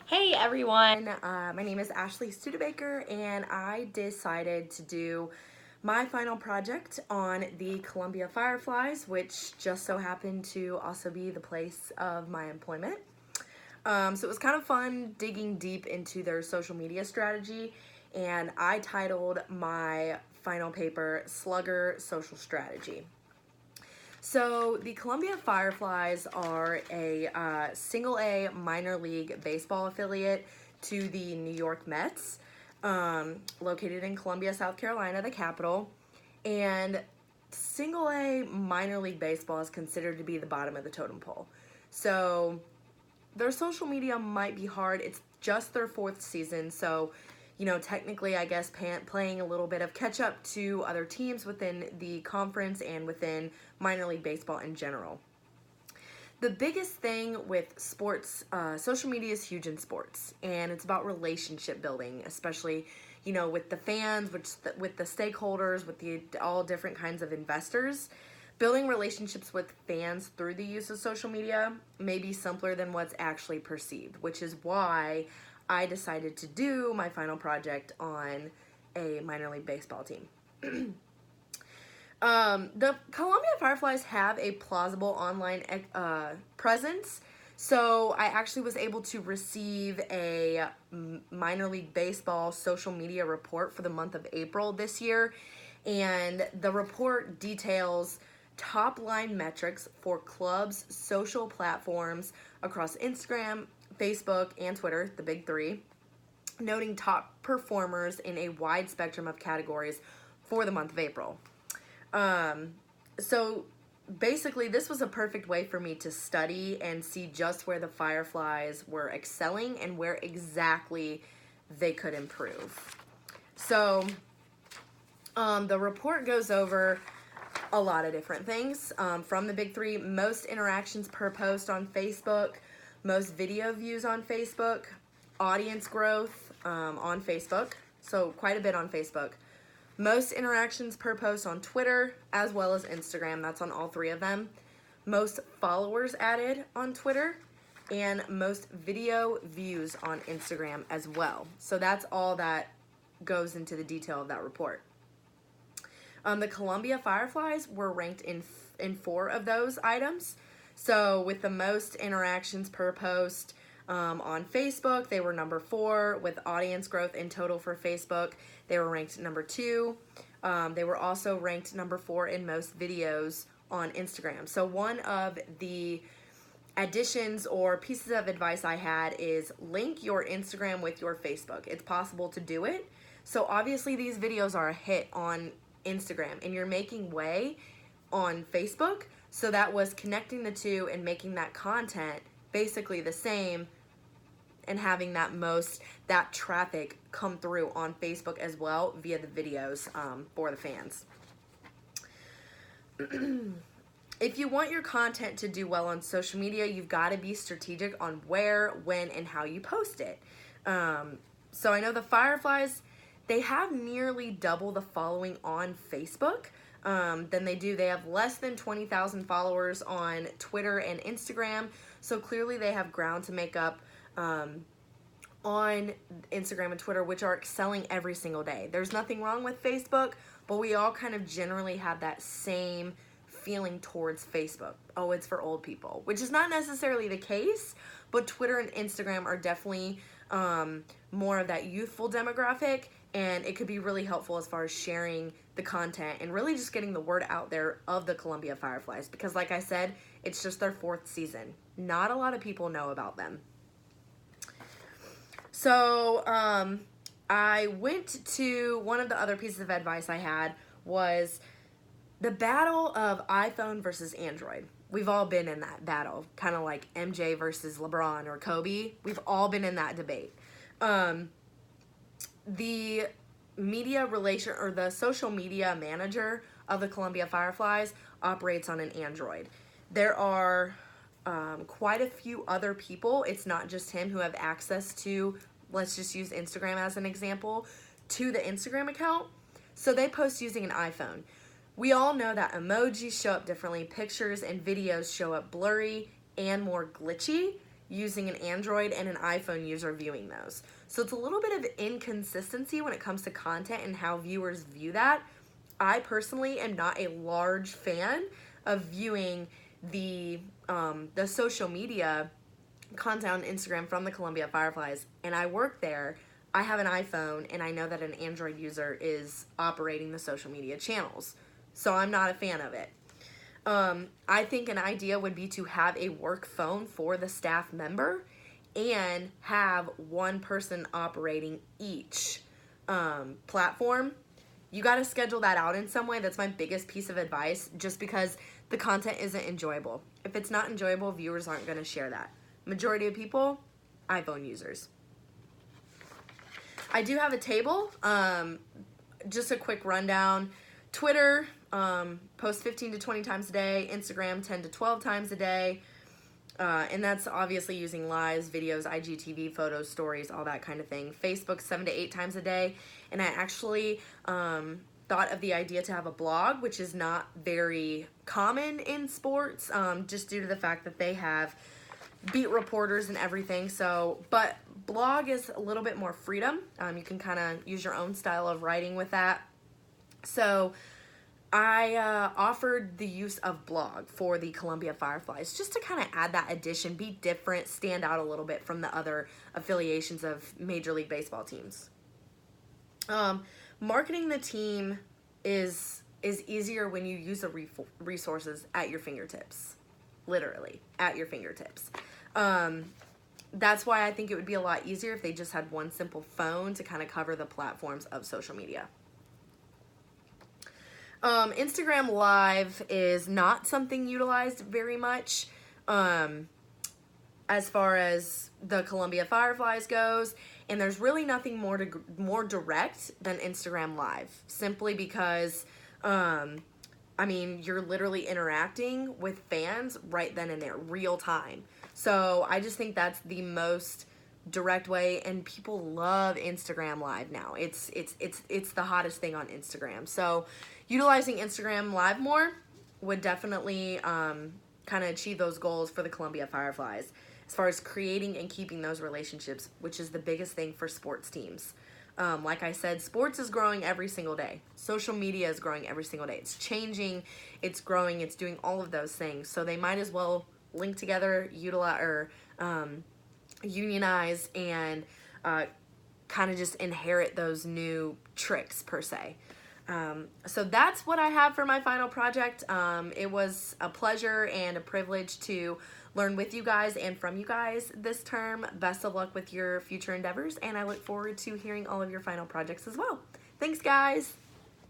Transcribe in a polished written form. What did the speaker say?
Hey everyone, my name is Ashley Studebaker, and I decided to do my final project on the Columbia Fireflies, which just so happened to also be the place of my employment. So it was kind of fun digging deep into their social media strategy, and I titled my final paper Slugger Social Strategy. So the Columbia Fireflies are a single A minor league baseball affiliate to the New York Mets, located in Columbia, South Carolina, the capital. And single A minor league baseball is considered to be the bottom of the totem pole. So their social media might be hard. It's just their fourth season, so technically, I guess playing a little bit of catch up to other teams within the conference and within minor league baseball in general. The biggest thing with sports, social media is huge in sports, and it's about relationship building, especially with the fans, with the stakeholders, with the all different kinds of investors. Building relationships with fans through the use of social media may be simpler than what's actually perceived, which is why I decided to do my final project on a minor league baseball team. The Columbia Fireflies have a plausible online presence. So I actually was able to receive a minor league baseball social media report for the month of April this year. And the report details top line metrics for clubs' social platforms across Instagram, Facebook, and Twitter, the big three, noting top performers in a wide spectrum of categories for the month of April. So basically, this was a perfect way for me to study and see just where the Fireflies were excelling and where exactly they could improve. So the report goes over a lot of different things from the big three: most interactions per post on Facebook, most video views on Facebook, audience growth on Facebook, so quite a bit on Facebook, most interactions per post on Twitter, as well as Instagram, that's on all three of them, most followers added on Twitter, and most video views on Instagram as well. So that's all that goes into the detail of that report. The Columbia Fireflies were ranked in 4 of those items. So with the most interactions per post on Facebook, they were number 4. With audience growth in total for Facebook, they were ranked number 2. They were also ranked number 4 in most videos on Instagram. So one of the additions or pieces of advice I had is link your Instagram with your Facebook. It's possible to do it. So obviously these videos are a hit on Instagram, and you're making way on Facebook. So that was connecting the two and making that content basically the same and having that traffic come through on Facebook as well via the videos for the fans. If you want your content to do well on social media, you've got to be strategic on where, when, and how you post it. So I know the Fireflies, they have nearly double the following on Facebook than they do. They have less than 20,000 followers on Twitter and Instagram. So clearly they have ground to make up on Instagram and Twitter, which are excelling every single day. There's nothing wrong with Facebook, but we all kind of generally have that same feeling towards Facebook. Oh, it's for old people, which is not necessarily the case, but Twitter and Instagram are definitely more of that youthful demographic, and it could be really helpful as far as sharing the content and really just getting the word out there of the Columbia Fireflies, because like I said, it's just their 4th season. Not a lot of people know about them. So I went to one of the other pieces of advice I had was the battle of iPhone versus Android. We've all been in that battle, kind of like MJ versus LeBron or Kobe. We've all been in that debate. The media relation or the social media manager of the Columbia Fireflies operates on an Android. There are quite a few other people, it's not just him, who have access to, let's just use Instagram as an example, to the Instagram account. So they post using an iPhone. We all know that emojis show up differently, pictures and videos show up blurry and more glitchy, using an Android and an iPhone user viewing those. So it's a little bit of inconsistency when it comes to content and how viewers view that. I personally am not a large fan of viewing the social media content on Instagram from the Columbia Fireflies, and I work there. I have an iPhone, and I know that an Android user is operating the social media channels, so I'm not a fan of it. I think an idea would be to have a work phone for the staff member and have one person operating each platform. You got to schedule that out in some way. That's my biggest piece of advice, just because the content isn't enjoyable. If it's not enjoyable, viewers aren't going to share that. Majority of people, iPhone users. I do have a table. Just a quick rundown. Twitter, post 15 to 20 times a day. Instagram, 10 to 12 times a day. And that's obviously using lives, videos, IGTV, photos, stories, all that kind of thing. Facebook, 7 to 8 times a day. And I actually thought of the idea to have a blog, which is not very common in sports, just due to the fact that they have beat reporters and everything. So, but blog is a little bit more freedom. You can kind of use your own style of writing with that. So I offered the use of blog for the Columbia Fireflies, just to kind of add that addition, be different, stand out a little bit from the other affiliations of Major League Baseball teams. Marketing the team is easier when you use the resources at your fingertips, literally at your fingertips. That's why I think it would be a lot easier if they just had one simple phone to kind of cover the platforms of social media. Instagram Live is not something utilized very much as far as the Columbia Fireflies goes, and there's really nothing more direct than Instagram Live, simply because I mean, you're literally interacting with fans right then and there, real time. So I just think that's the most direct way, and people love Instagram Live now. It's the hottest thing on Instagram. So utilizing Instagram Live more would definitely kind of achieve those goals for the Columbia Fireflies as far as creating and keeping those relationships, which is the biggest thing for sports teams. Like I said, sports is growing every single day. Social media is growing every single day. It's changing, it's growing, it's doing all of those things. So they might as well link together, utilize, or unionize, and kind of just inherit those new tricks per se. So that's what I have for my final project. It was a pleasure and a privilege to learn with you guys and from you guys this term. Best of luck with your future endeavors, and I look forward to hearing all of your final projects as well. Thanks, guys.